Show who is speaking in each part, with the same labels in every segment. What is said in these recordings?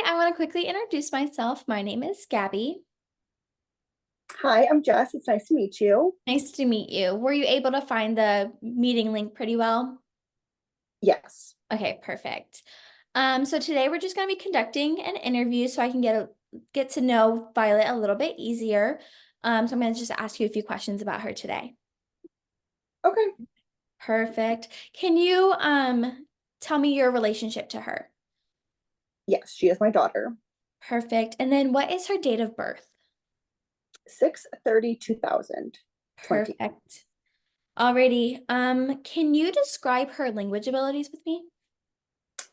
Speaker 1: I want to quickly introduce myself. My name is Gabby.
Speaker 2: Hi, I'm Jess. It's nice to meet you.
Speaker 1: Nice to meet you. Were you able to find the meeting link pretty well?
Speaker 2: Yes.
Speaker 1: Okay, perfect. So today we're just going to be conducting an interview so I can get to know Violet a little bit easier. So I'm going to just ask you a few questions about her today.
Speaker 2: Okay.
Speaker 1: Perfect. Can you tell me your relationship to her?
Speaker 2: Yes, she is my daughter.
Speaker 1: Perfect. And then what is her date of birth?
Speaker 2: 6/30/2020.
Speaker 1: Perfect. Alrighty. Can you describe her language abilities with me?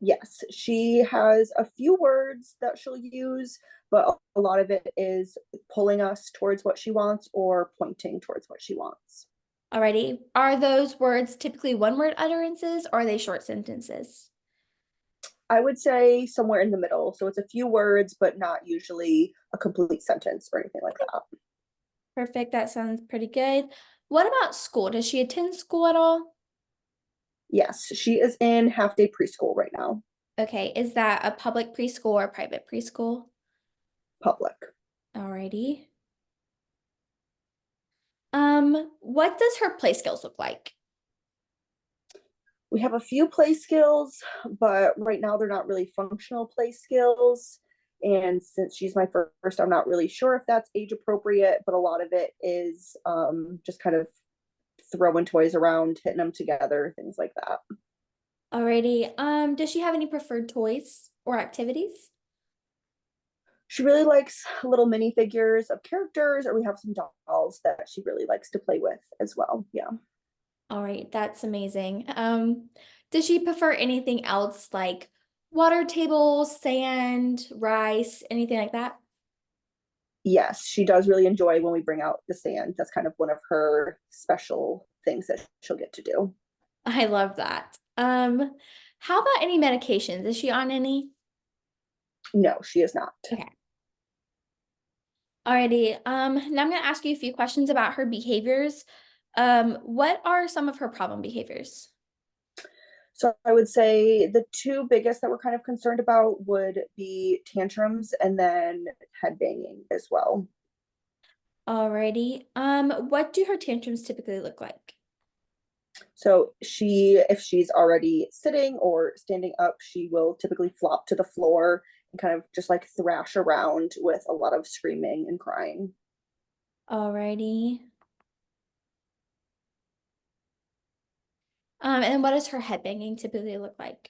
Speaker 2: Yes, she has a few words that she'll use, but a lot of it is pulling us towards what she wants or pointing towards what she wants.
Speaker 1: Alrighty. Are those words typically one-word utterances or are they short sentences?
Speaker 2: I would say somewhere in the middle. So it's a few words, but not usually a complete sentence or anything like that.
Speaker 1: Perfect. That sounds pretty good. What about school? Does she attend school at all?
Speaker 2: Yes, she is in half day preschool right now,
Speaker 1: Okay. Is that a public preschool or private preschool?
Speaker 2: public.
Speaker 1: Alrighty. What does her play skills look like?
Speaker 2: We have a few play skills, but right now they're not really functional play skills. And since she's my first, I'm not really sure if that's age appropriate, but a lot of it is just kind of throwing toys around, hitting them together, things like that.
Speaker 1: Alrighty. Does she have any preferred toys or activities?
Speaker 2: She really likes little mini figures of characters, or we have some dolls that she really likes to play with as well. Yeah.
Speaker 1: All right, that's amazing. Does she prefer anything else like water tables, sand, rice, anything like that?
Speaker 2: Yes, she does really enjoy when we bring out the sand. That's kind of one of her special things that she'll get to do.
Speaker 1: I love that. How about any medications? Is she on any?
Speaker 2: No, she is not.
Speaker 1: Okay. Alrighty. Now I'm gonna ask you a few questions about her behaviors. What are some of her problem behaviors?
Speaker 2: So I would say the two biggest that we're kind of concerned about would be tantrums and then head banging as well.
Speaker 1: Alrighty. What do her tantrums typically look like?
Speaker 2: So if she's already sitting or standing up, she will typically flop to the floor and kind of just like thrash around with a lot of screaming and crying.
Speaker 1: Alrighty. And what does her head banging typically look like?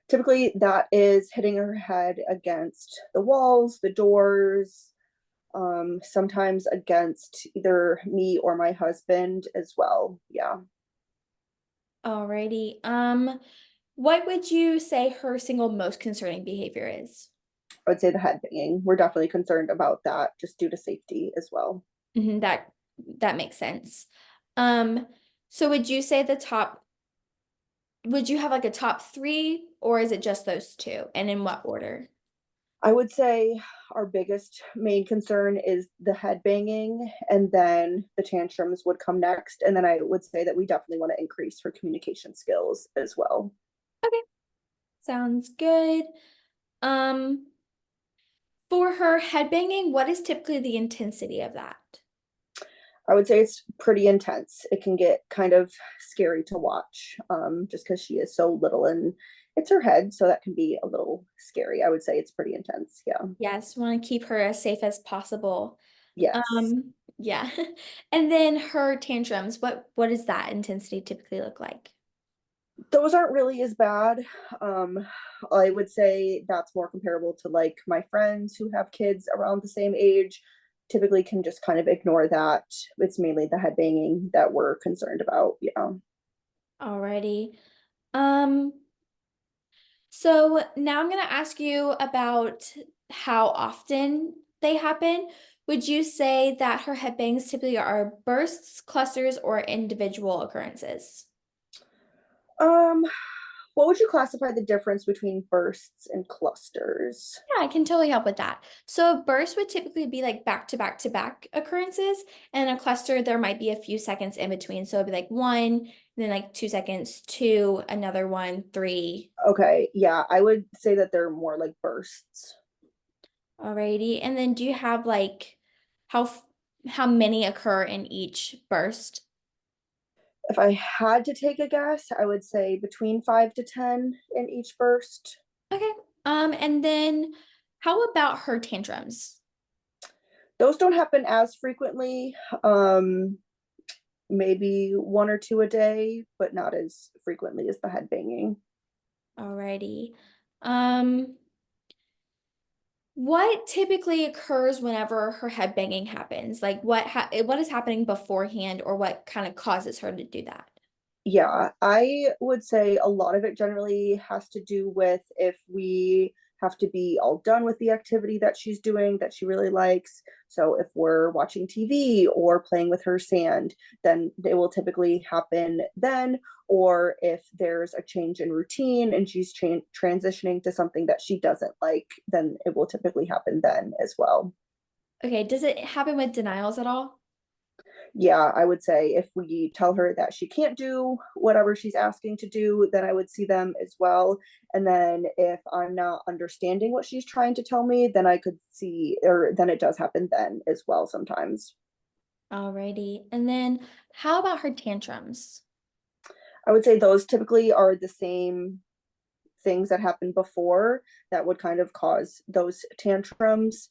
Speaker 2: Typically, that is hitting her head against the walls, the doors, sometimes against either me or my husband as well. Yeah.
Speaker 1: Alrighty. What would you say her single most concerning behavior is?
Speaker 2: I would say the head banging. We're definitely concerned about that just due to safety as well.
Speaker 1: That makes sense. Um, so would you say would you have like a top three, or is it just those two? And in what order?
Speaker 2: I would say our biggest main concern is the head banging, and then the tantrums would come next. And then I would say that we definitely want to increase her communication skills as well.
Speaker 1: Okay, sounds good. Um, for her head banging, what is typically the intensity of that?
Speaker 2: I would say it's pretty intense. It can get kind of scary to watch just because she is so little and it's her head. So that can be a little scary. I would say it's pretty intense. Yeah.
Speaker 1: Yes, want to keep her as safe as possible.
Speaker 2: Yes.
Speaker 1: Yeah. And then her tantrums, what does that intensity typically look like?
Speaker 2: Those aren't really as bad. Um, I would say that's more comparable to like my friends who have kids around the same age. Typically, can just kind of ignore that. It's mainly the head banging that we're concerned about. Yeah.
Speaker 1: Alrighty. Um, so now I'm going to ask you about how often they happen. Would you say that her headbangs typically are bursts, clusters, or individual occurrences?
Speaker 2: Um, what would you classify the difference between bursts and clusters?
Speaker 1: Yeah, I can totally help with that. So a burst would typically be like back to back to back occurrences, and a cluster there might be a few seconds in between. So it'd be like one, and then like 2 seconds, two, another one, three.
Speaker 2: Okay, yeah, I would say that they're more like bursts.
Speaker 1: Alrighty. And then do you have like how many occur in each burst?
Speaker 2: If I had to take a guess, I would say between 5 to 10 in each burst.
Speaker 1: Okay. And then how about her tantrums?
Speaker 2: Those don't happen as frequently. Maybe one or two a day, but not as frequently as the head banging.
Speaker 1: Alrighty. Um, what typically occurs whenever her head banging happens? Like what is happening beforehand or what kind of causes her to do that?
Speaker 2: Yeah, I would say a lot of it generally has to do with if we have to be all done with the activity that she's doing that she really likes. So if we're watching TV or playing with her sand, then it will typically happen then. Or if there's a change in routine and she's transitioning to something that she doesn't like, then it will typically happen then as well.
Speaker 1: Okay, does it happen with denials at all?
Speaker 2: Yeah, I would say if we tell her that she can't do whatever she's asking to do, then I would see them as well. And then if I'm not understanding what she's trying to tell me, then I could see, or then it does happen then as well sometimes.
Speaker 1: Alrighty. And then how about her tantrums?
Speaker 2: I would say those typically are the same things that happened before that would kind of cause those tantrums.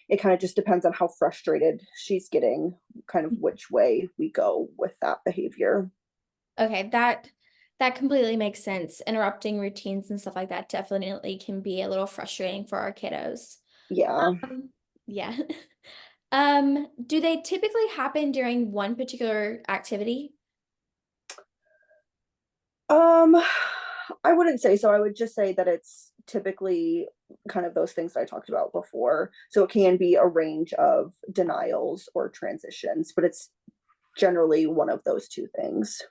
Speaker 2: It kind of just depends on how frustrated she's getting, kind of which way we go with that behavior.
Speaker 1: Okay, that completely makes sense. Interrupting routines and stuff like that definitely can be a little frustrating for our kiddos.
Speaker 2: Yeah.
Speaker 1: Yeah. Do they typically happen during one particular activity?
Speaker 2: Um, I wouldn't say so. I would just say that it's typically kind of those things that I talked about before. So it can be a range of denials or transitions, but it's generally one of those two things.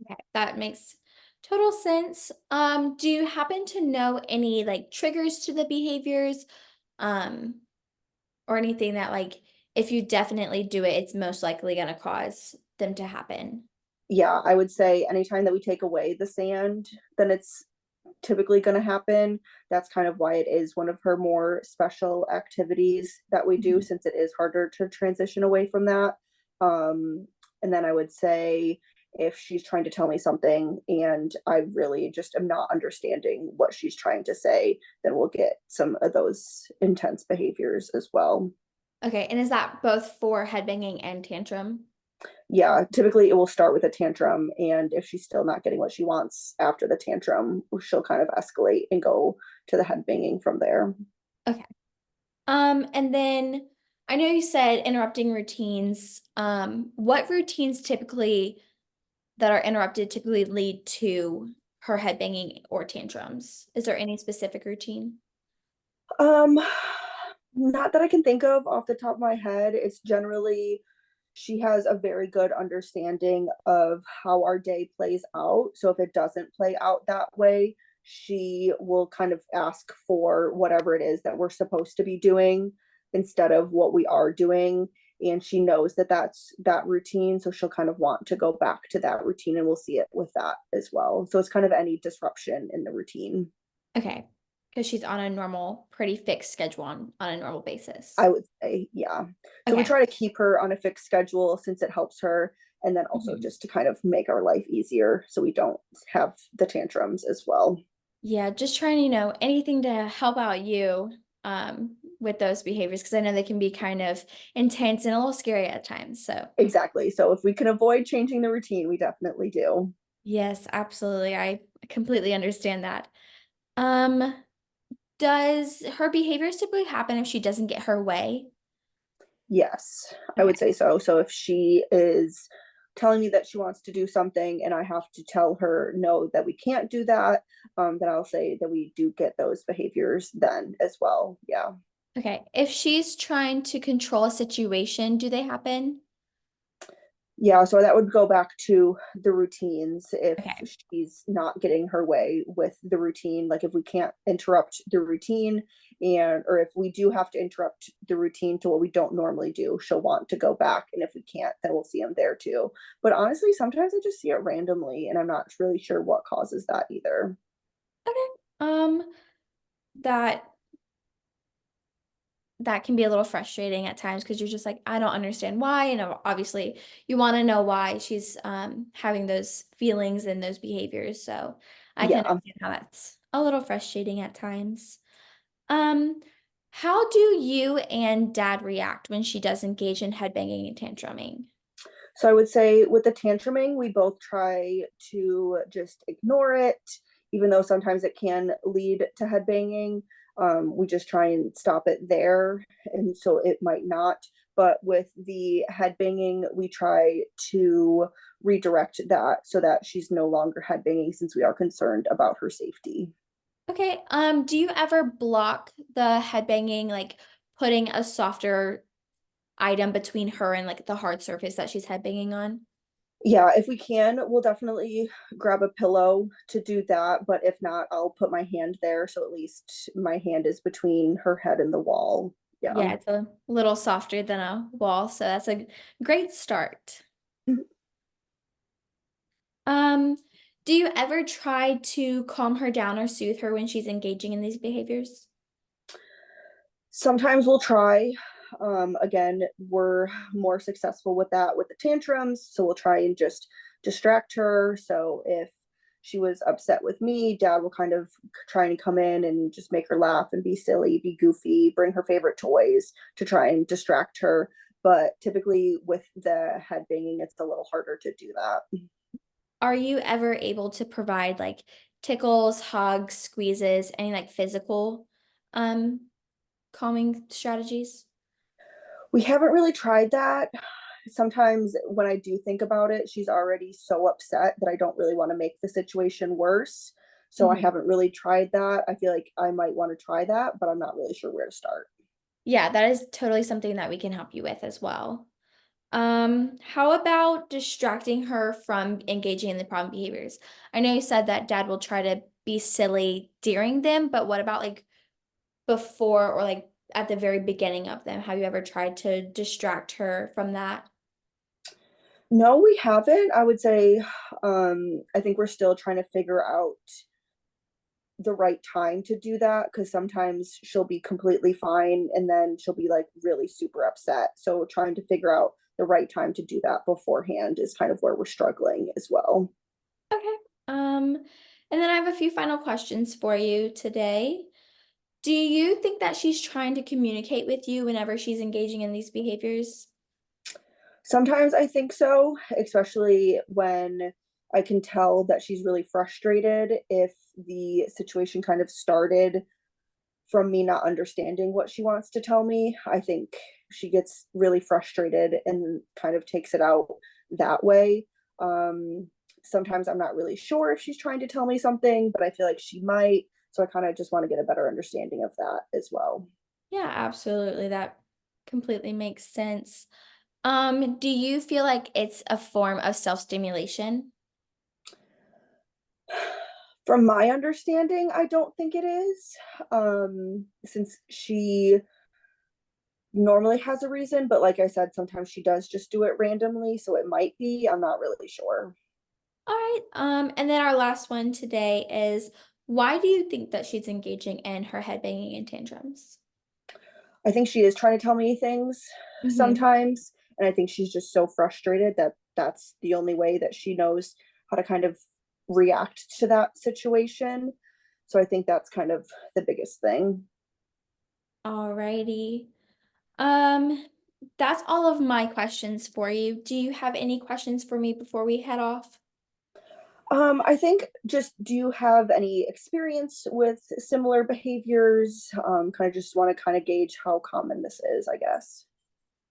Speaker 1: Okay, that makes total sense. Do you happen to know any like triggers to the behaviors? Um, or anything that like if you definitely do it, it's most likely gonna cause them to happen.
Speaker 2: Yeah, I would say anytime that we take away the sand, then it's typically going to happen. That's kind of why it is one of her more special activities that we do,
Speaker 1: Mhm.
Speaker 2: since it is harder to transition away from that. And then I would say if she's trying to tell me something and I really just am not understanding what she's trying to say, then we'll get some of those intense behaviors as well.
Speaker 1: Okay, and is that both for headbanging and tantrum?
Speaker 2: Yeah, typically it will start with a tantrum, and if she's still not getting what she wants after the tantrum, she'll kind of escalate and go to the head banging from there.
Speaker 1: Okay. And then I know you said interrupting routines. What routines typically that are interrupted typically lead to her headbanging or tantrums? Is there any specific routine?
Speaker 2: Um, Not that I can think of off the top of my head. It's generally she has a very good understanding of how our day plays out. So if it doesn't play out that way, she will kind of ask for whatever it is that we're supposed to be doing instead of what we are doing. And she knows that that's that routine. So she'll kind of want to go back to that routine, and we'll see it with that as well. So it's kind of any disruption in the routine.
Speaker 1: Okay, because she's on a normal, pretty fixed schedule on a normal
Speaker 2: I
Speaker 1: basis.
Speaker 2: would say, yeah. So we
Speaker 1: Okay.
Speaker 2: try to keep her on a fixed schedule since it helps her. And then also
Speaker 1: Mhm.
Speaker 2: just to kind of make our life easier so we don't have the tantrums as well.
Speaker 1: Yeah, just trying, anything to help out you with those behaviors because I know they can be kind of intense and a little scary at times. So,
Speaker 2: Exactly. So if we can avoid changing the routine, we definitely do.
Speaker 1: yes, absolutely. I completely understand that. Um, does her behaviors typically happen if she doesn't get her way?
Speaker 2: Yes, I
Speaker 1: Okay.
Speaker 2: would say so. So if she is telling me that she wants to do something and I have to tell her no, that we can't do that, then I'll say that we do get those behaviors then as well. Yeah.
Speaker 1: Okay. If she's trying to control a situation, do they happen?
Speaker 2: Yeah, so that would go back to the routines. If
Speaker 1: Okay.
Speaker 2: she's not getting her way with the routine, like if we can't interrupt the routine, and or if we do have to interrupt the routine to what we don't normally do, she'll want to go back. And if we can't, then we'll see them there too. But honestly, sometimes I just see it randomly and I'm not really sure what causes that either.
Speaker 1: Okay. That that can be a little frustrating at times because you're just like, I don't understand why. And obviously, you want to know why she's having those feelings and those behaviors. So I can
Speaker 2: Yeah.
Speaker 1: understand how that's a little frustrating at times. Um, how do you and dad react when she does engage in headbanging and tantruming?
Speaker 2: So I would say with the tantruming, we both try to just ignore it, even though sometimes it can lead to headbanging. We just try and stop it there, and so it might not. But with the headbanging, we try to redirect that so that she's no longer headbanging since we are concerned about her safety.
Speaker 1: Okay, do you ever block the headbanging, like putting a softer item between her and like the hard surface that she's headbanging on?
Speaker 2: Yeah, if we can, we'll definitely grab a pillow to do that. But if not, I'll put my hand there so at least my hand is between her head and the wall. Yeah.
Speaker 1: Yeah, it's a little softer than a wall, so that's a great start. Um, do you ever try to calm her down or soothe her when she's engaging in these behaviors?
Speaker 2: Sometimes we'll try. Again, we're more successful with that with the tantrums. So we'll try and just distract her. So if she was upset with me, dad will kind of try and come in and just make her laugh and be silly, be goofy, bring her favorite toys to try and distract her. But typically with the head banging, it's a little harder to do that.
Speaker 1: Are you ever able to provide like tickles, hugs, squeezes, any like physical um calming strategies?
Speaker 2: We haven't really tried that. Sometimes when I do think about it, she's already so upset that I don't really want to make the situation worse. So I
Speaker 1: Mhm.
Speaker 2: haven't really tried that. I feel like I might want to try that, but I'm not really sure where to start.
Speaker 1: Yeah, that is totally something that we can help you with as well. How about distracting her from engaging in the problem behaviors? I know you said that dad will try to be silly during them, but what about like before or like at the very beginning of them? Have you ever tried to distract her from that?
Speaker 2: No, we haven't. I would say I think we're still trying to figure out the right time to do that because sometimes she'll be completely fine and then she'll be like really super upset. So trying to figure out the right time to do that beforehand is kind of where we're struggling as well.
Speaker 1: Okay. Um, and then I have a few final questions for you today. Do you think that she's trying to communicate with you whenever she's engaging in these behaviors?
Speaker 2: Sometimes I think so, especially when I can tell that she's really frustrated if the situation kind of started from me not understanding what she wants to tell me. I think she gets really frustrated and kind of takes it out that way. Um, Sometimes I'm not really sure if she's trying to tell me something, but I feel like she might. So I kind of just want to get a better understanding of that as well.
Speaker 1: Yeah, absolutely. That completely makes sense. Do you feel like it's a form of self-stimulation?
Speaker 2: From my understanding, I don't think it is. Since she normally has a reason, but like I said, sometimes she does just do it randomly, so it might be. I'm not really sure.
Speaker 1: All right. And then our last one today is why do you think that she's engaging in her headbanging and tantrums?
Speaker 2: I think she is trying to tell me things
Speaker 1: Hmm.
Speaker 2: sometimes, and I think she's just so frustrated that that's the only way that she knows how to kind of react to that situation. So I think that's kind of the biggest thing.
Speaker 1: All righty. Um, that's all of my questions for you. Do you have any questions for me before we head off?
Speaker 2: I think just do you have any experience with similar behaviors? Kind of just want to kind of gauge how common this is, I guess.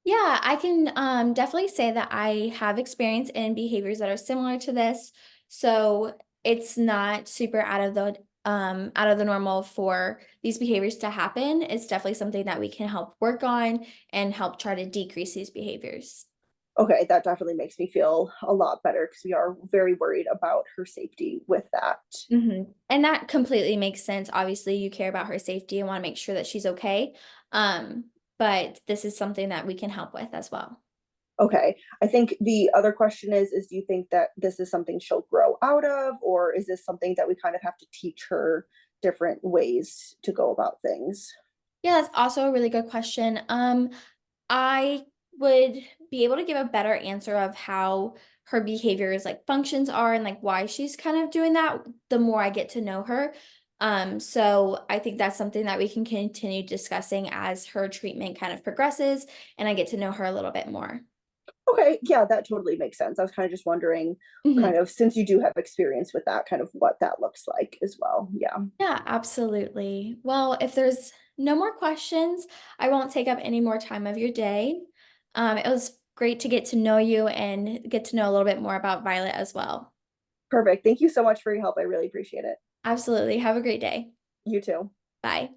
Speaker 1: Yeah, I can definitely say that I have experience in behaviors that are similar to this. So it's not super out of the normal for these behaviors to happen. It's definitely something that we can help work on and help try to decrease these behaviors.
Speaker 2: Okay, that definitely makes me feel a lot better because we are very worried about her safety with that.
Speaker 1: And that completely makes sense. Obviously, you care about her safety and want to make sure that she's okay. Um, but this is something that we can help with as well.
Speaker 2: Okay, I think the other question is do you think that this is something she'll grow out of, or is this something that we kind of have to teach her different ways to go about things?
Speaker 1: Yeah, that's also a really good question. I would be able to give a better answer of how her behaviors like functions are and like why she's kind of doing that the more I get to know her. So I think that's something that we can continue discussing as her treatment kind of progresses and I get to know her a little bit more.
Speaker 2: Okay, yeah, that totally makes sense. I was kind of just wondering, kind
Speaker 1: Mhm.
Speaker 2: of, since you do have experience with that, kind of what that looks like as well. Yeah.
Speaker 1: Yeah, absolutely. Well, if there's no more questions, I won't take up any more time of your day. It was great to get to know you and get to know a little bit more about Violet as well.
Speaker 2: Perfect. Thank you so much for your help. I really appreciate it.
Speaker 1: Absolutely. Have a great day.
Speaker 2: You too.
Speaker 1: Bye.